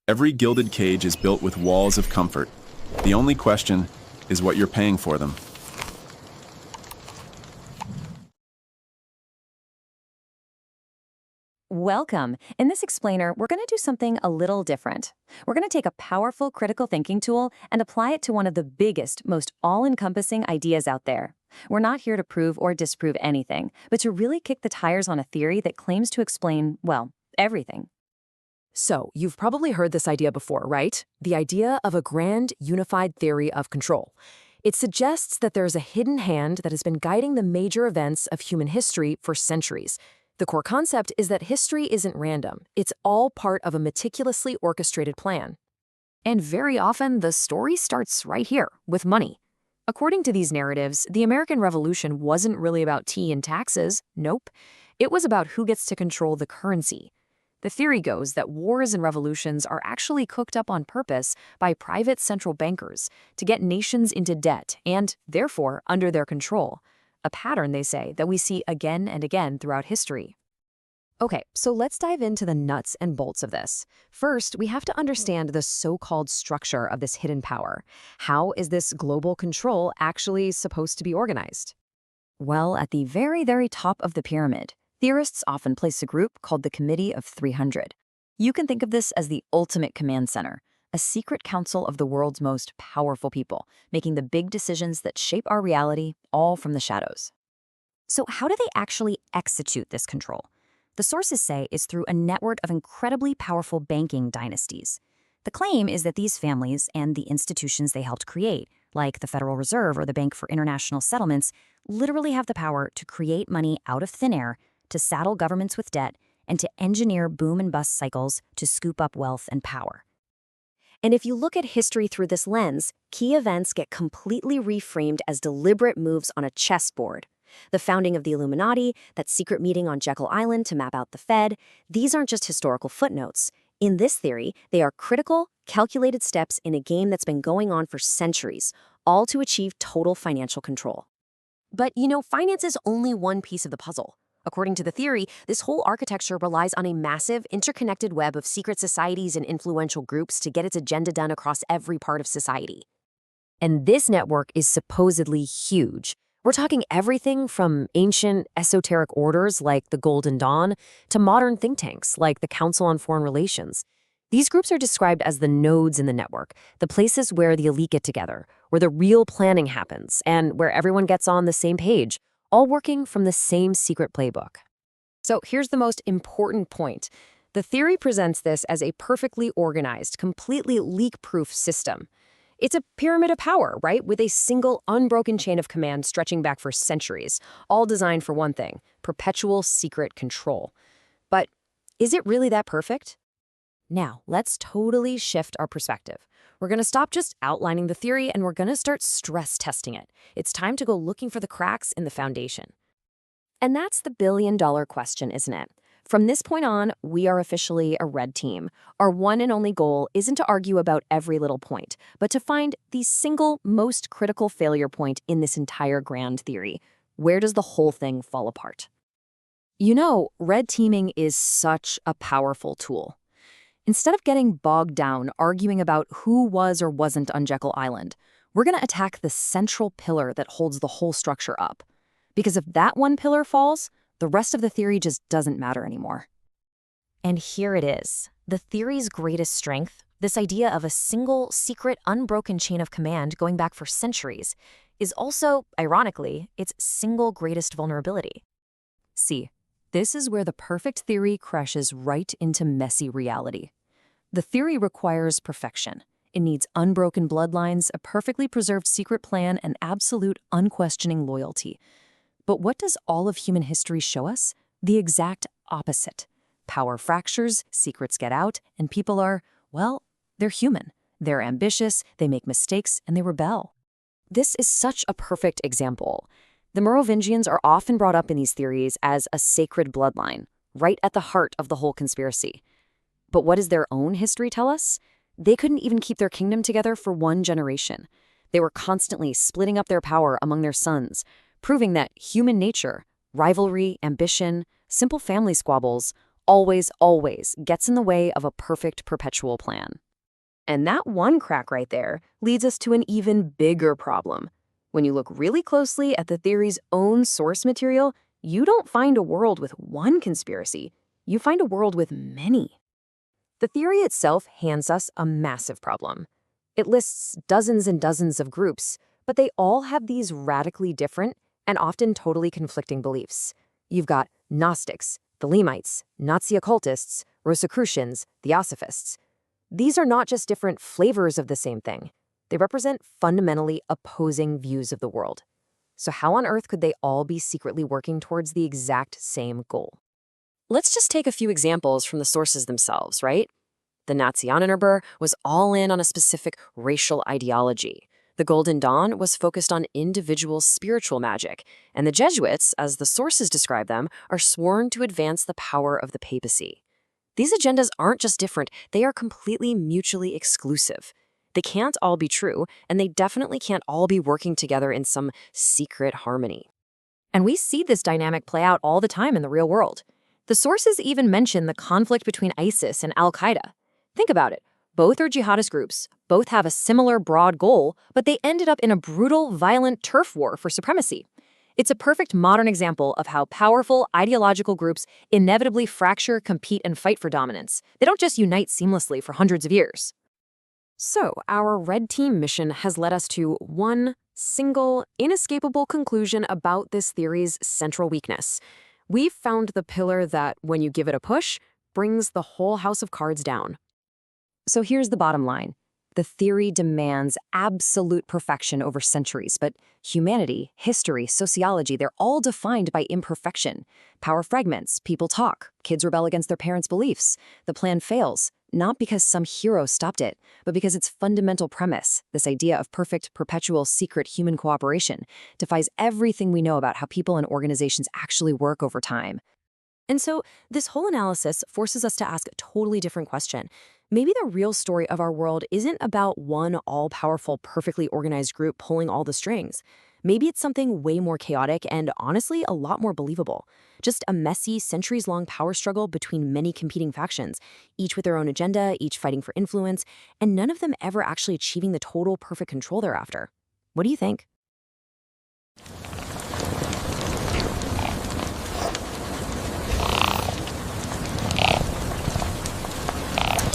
Every gilded cage is built with walls of comfort. The only question is what you're paying for them. Welcome. In this explainer, we're going to do something a little different. We're going to take a powerful critical thinking tool and apply it to one of the biggest, most all-encompassing ideas out there. We're not here to prove or disprove anything, but to really kick the tires on a theory that claims to explain, well, everything. So, you've probably heard this idea before, right? The idea of a grand, unified theory of control. It suggests that there's a hidden hand that has been guiding the major events of human history for centuries. The core concept is that history isn't random. It's all part of a meticulously orchestrated plan. And very often, the story starts right here, with money. According to these narratives, the American Revolution wasn't really about tea and taxes. Nope. It was about who gets to control the currency. The theory goes that wars and revolutions are actually cooked up on purpose by private central bankers to get nations into debt and, therefore, under their control. A pattern, they say, that we see again and again throughout history. Okay, so let's dive into the nuts and bolts of this. First, we have to understand the so-called structure of this hidden power. How is this global control actually supposed to be organized? Well, at the very, very top of the pyramid, theorists often place a group called the Committee of 300. You can think of this as the ultimate command center, a secret council of the world's most powerful people, making the big decisions that shape our reality, all from the shadows. So how do they actually execute this control? The sources say is through a network of incredibly powerful banking dynasties. The claim is that these families and the institutions they helped create, like the Federal Reserve or the Bank for International Settlements, literally have the power to create money out of thin air, to saddle governments with debt, and to engineer boom and bust cycles to scoop up wealth and power. And if you look at history through this lens, key events get completely reframed as deliberate moves on a chessboard. The founding of the Illuminati, that secret meeting on Jekyll Island to map out the Fed, these aren't just historical footnotes. In this theory, they are critical, calculated steps in a game that's been going on for centuries, all to achieve total financial control. But, finance is only one piece of the puzzle. According to the theory, this whole architecture relies on a massive, interconnected web of secret societies and influential groups to get its agenda done across every part of society. And this network is supposedly huge. We're talking everything from ancient, esoteric orders like the Golden Dawn to modern think tanks like the Council on Foreign Relations. These groups are described as the nodes in the network, the places where the elite get together, where the real planning happens, and where everyone gets on the same page, all working from the same secret playbook. So here's the most important point. The theory presents this as a perfectly organized, completely leak-proof system. It's a pyramid of power, right? With a single, unbroken chain of command stretching back for centuries, all designed for one thing: perpetual secret control. But is it really that perfect? Now, let's totally shift our perspective. We're going to stop just outlining the theory and we're going to start stress testing it. It's time to go looking for the cracks in the foundation. And that's the billion-dollar question, isn't it? From this point on, we are officially a red team. Our one and only goal isn't to argue about every little point, but to find the single most critical failure point in this entire grand theory. Where does the whole thing fall apart? Red teaming is such a powerful tool. Instead of getting bogged down arguing about who was or wasn't on Jekyll Island, we're going to attack the central pillar that holds the whole structure up. Because if that one pillar falls, the rest of the theory just doesn't matter anymore. And here it is, the theory's greatest strength, this idea of a single, secret, unbroken chain of command going back for centuries, is also, ironically, its single greatest vulnerability. See, this is where the perfect theory crashes right into messy reality. The theory requires perfection. It needs unbroken bloodlines, a perfectly preserved secret plan, and absolute, unquestioning loyalty. But what does all of human history show us? The exact opposite. Power fractures, secrets get out, and people are, they're human. They're ambitious, they make mistakes, and they rebel. This is such a perfect example. The Merovingians are often brought up in these theories as a sacred bloodline, right at the heart of the whole conspiracy. But what does their own history tell us? They couldn't even keep their kingdom together for one generation. They were constantly splitting up their power among their sons, proving that human nature, rivalry, ambition, simple family squabbles, always, always gets in the way of a perfect perpetual plan. And that one crack right there leads us to an even bigger problem. When you look really closely at the theory's own source material, you don't find a world with one conspiracy. You find a world with many. The theory itself hands us a massive problem. It lists dozens and dozens of groups, but they all have these radically different and often totally conflicting beliefs. You've got Gnostics, the Lemites, Nazi occultists, Rosicrucians, Theosophists. These are not just different flavors of the same thing. They represent fundamentally opposing views of the world. So how on earth could they all be secretly working towards the exact same goal? Let's just take a few examples from the sources themselves, right? The Nazi Ahnenerbe was all in on a specific racial ideology. The Golden Dawn was focused on individual spiritual magic, and the Jesuits, as the sources describe them, are sworn to advance the power of the papacy. These agendas aren't just different, they are completely mutually exclusive. They can't all be true, and they definitely can't all be working together in some secret harmony. And we see this dynamic play out all the time in the real world. The sources even mention the conflict between ISIS and Al-Qaeda. Think about it. Both are jihadist groups, both have a similar broad goal, but they ended up in a brutal, violent turf war for supremacy. It's a perfect modern example of how powerful ideological groups inevitably fracture, compete, and fight for dominance. They don't just unite seamlessly for hundreds of years. So, our red team mission has led us to one single, inescapable conclusion about this theory's central weakness. We've found the pillar that, when you give it a push, brings the whole house of cards down. So here's the bottom line. The theory demands absolute perfection over centuries, but humanity, history, sociology, they're all defined by imperfection. Power fragments, people talk, kids rebel against their parents' beliefs. The plan fails, not because some hero stopped it, but because its fundamental premise, this idea of perfect, perpetual, secret human cooperation, defies everything we know about how people and organizations actually work over time. And so, this whole analysis forces us to ask a totally different question. Maybe the real story of our world isn't about one all-powerful, perfectly organized group pulling all the strings. Maybe it's something way more chaotic and, honestly, a lot more believable. Just a messy, centuries-long power struggle between many competing factions, each with their own agenda, each fighting for influence, and none of them ever actually achieving the total perfect control they're after. What do you think?